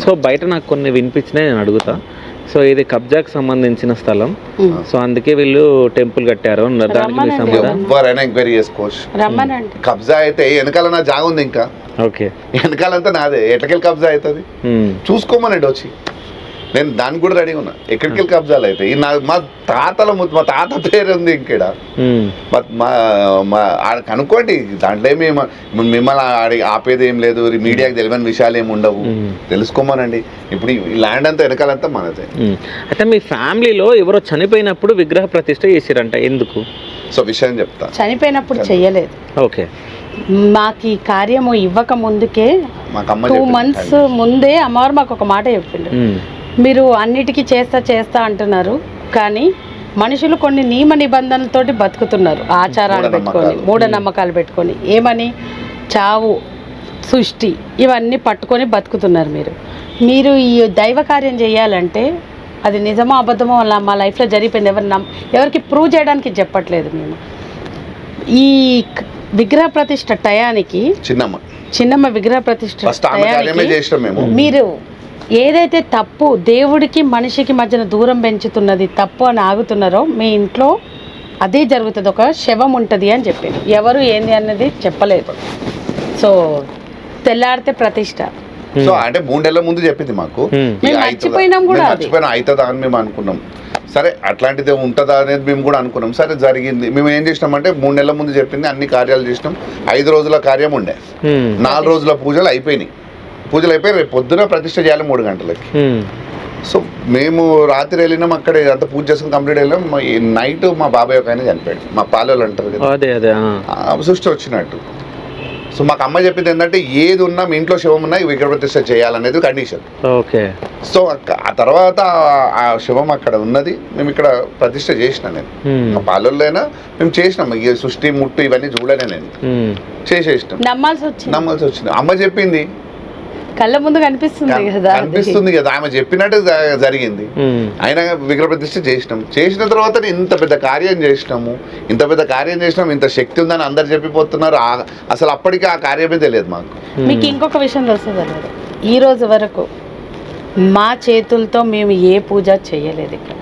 So బయట నాకు కొన్ని వినిపించినాయి, నేను అడుగుతా. సో ఇది కబ్జాకి సంబంధించిన స్థలం, సో అందుకే వీళ్ళు టెంపుల్ కట్టారు అన్నారు. దానికి మీ సమాధానం? ఎవరైనా ఎంక్వైరీ చేసుకోవచ్చు. కబ్జా అయితే వెనకాల నా జాగ ఉంది, ఇంకా ఓకే వెనకాలంతా నాదే. ఎట్లకెళ్ళి కబ్జా అవుతుంది చూసుకోమనండి వచ్చి. నేను దానికి కూడా రెడీగా ఉన్నా. ఎక్కడికి కబ్జాలు అయితే మా తాత పేరు ఉంది ఇక్కడ. కనుక్కోండి, దాంట్లో ఏమి మిమ్మల్ని ఆపేది ఏం లేదు. మీడియాకి తెలియని విషయాలు ఏమి ఉండవు, తెలుసుకోమనండి. ఇప్పుడు ఈ ల్యాండ్ అంతా వెనకాలంతా మనదే. అయితే మీ ఫ్యామిలీలో ఎవరో చనిపోయినప్పుడు విగ్రహ ప్రతిష్ఠ చేసిరంట, ఎందుకు? సో విషయం చెప్తా. చనిపోయినప్పుడు చెయ్యలేదు. ఓకే. మాకు ఈ కార్యము ఇవ్వక ముందుకే 2 months ముందే అమ్మవారు మాకు ఒక మాట చెప్పిండు. మీరు అన్నిటికీ చేస్తా అంటున్నారు, కానీ మనుషులు కొన్ని నియమ నిబంధనలతోటి బతుకుతున్నారు, ఆచారాలు పెట్టుకొని, మూఢనమ్మకాలు పెట్టుకొని, ఏమని చావు సృష్టి ఇవన్నీ పట్టుకొని బతుకుతున్నారు. మీరు ఈ దైవ కార్యం చేయాలంటే అది నిజమో అబద్ధమో అలా మా లైఫ్లో జరిగిపోయింది. ఎవరికి ప్రూవ్ చేయడానికి చెప్పట్లేదు. మేము ఈ విగ్రహ ప్రతిష్ఠ టయానికి, చిన్నమ్మ విగ్రహ ప్రతిష్ఠ మీరు ఏదైతే తప్పు దేవుడికి మనిషికి మధ్యన దూరం పెంచుతున్నది తప్పు అని ఆగుతున్నారో, మీ ఇంట్లో అదే జరుగుతుంది. ఒక శవం ఉంటుంది అని చెప్పింది, ఎవరు ఏంది అన్నది చెప్పలేదు. సో తెల్లారితే ప్రతిష్ట. సో అంటే 3 నెలల ముందు చెప్పింది మాకు. మర్చిపోయినాం కూడా, అవుతుందా అని మేము అనుకున్నాం. సరే అట్లాంటిది ఉంటుందా అనేది మేము కూడా అనుకున్నాం. సరే జరిగింది. మేము ఏం చేసినామంటే 3 నెలల ముందు చెప్పింది, అన్ని కార్యాలు చేసినాం. 5 రోజుల కార్యం ఉండే, 4 రోజుల పూజలు అయిపోయినాయి. రేపు పొద్దున ప్రతిష్ట చేయాలి 3 గంటలకి. సో మేము రాత్రి వెళ్ళినాం, అక్కడ అంతా పూజ చేసుకుని కంప్లీట్ వెళ్ళాం. నైట్ మా బాబాయ్ ఒక ఆయన చనిపోయాడు. మా పాలెలు అంటారు కదా, సృష్టి వచ్చినట్టు. సో మాకు అమ్మ చెప్పింది ఏంటంటే, ఏది ఉన్నా మీ ఇంట్లో శవం ఉన్నా విగ్రహ ప్రతిష్ట చేయాలనేది కండిషన్. ఓకే. సో ఆ తర్వాత ఆ శవం అక్కడ ఉన్నది, మేము ఇక్కడ ప్రతిష్ట చేసిన. నేను మా పాలెల్లోనైనా మేము చేసినాం. ఇక సృష్టి ముట్టు ఇవన్నీ చూడలే, నేను చేసేసినాం. నమ్మాల్సి వచ్చింది. అమ్మ చెప్పింది, కళ్ళ ముందు కనిపిస్తుంది కదా, ఆమె చెప్పినట్టు జరిగింది. అయినా విగ్రహ ప్రతిష్ఠ చేసిన తర్వాత ఇంత పెద్ద కార్యం చేసినాము, ఇంత శక్తి ఉందని అందరు చెప్పిపోతున్నారు. అసలు అప్పటికి ఆ కార్యమే తెలియదు మాకు. మీకు ఇంకొక విషయం తెలుస్తుంది, ఈ రోజు వరకు మా చేతులతో మేము ఏ పూజ చేయలేదు ఇక్కడ.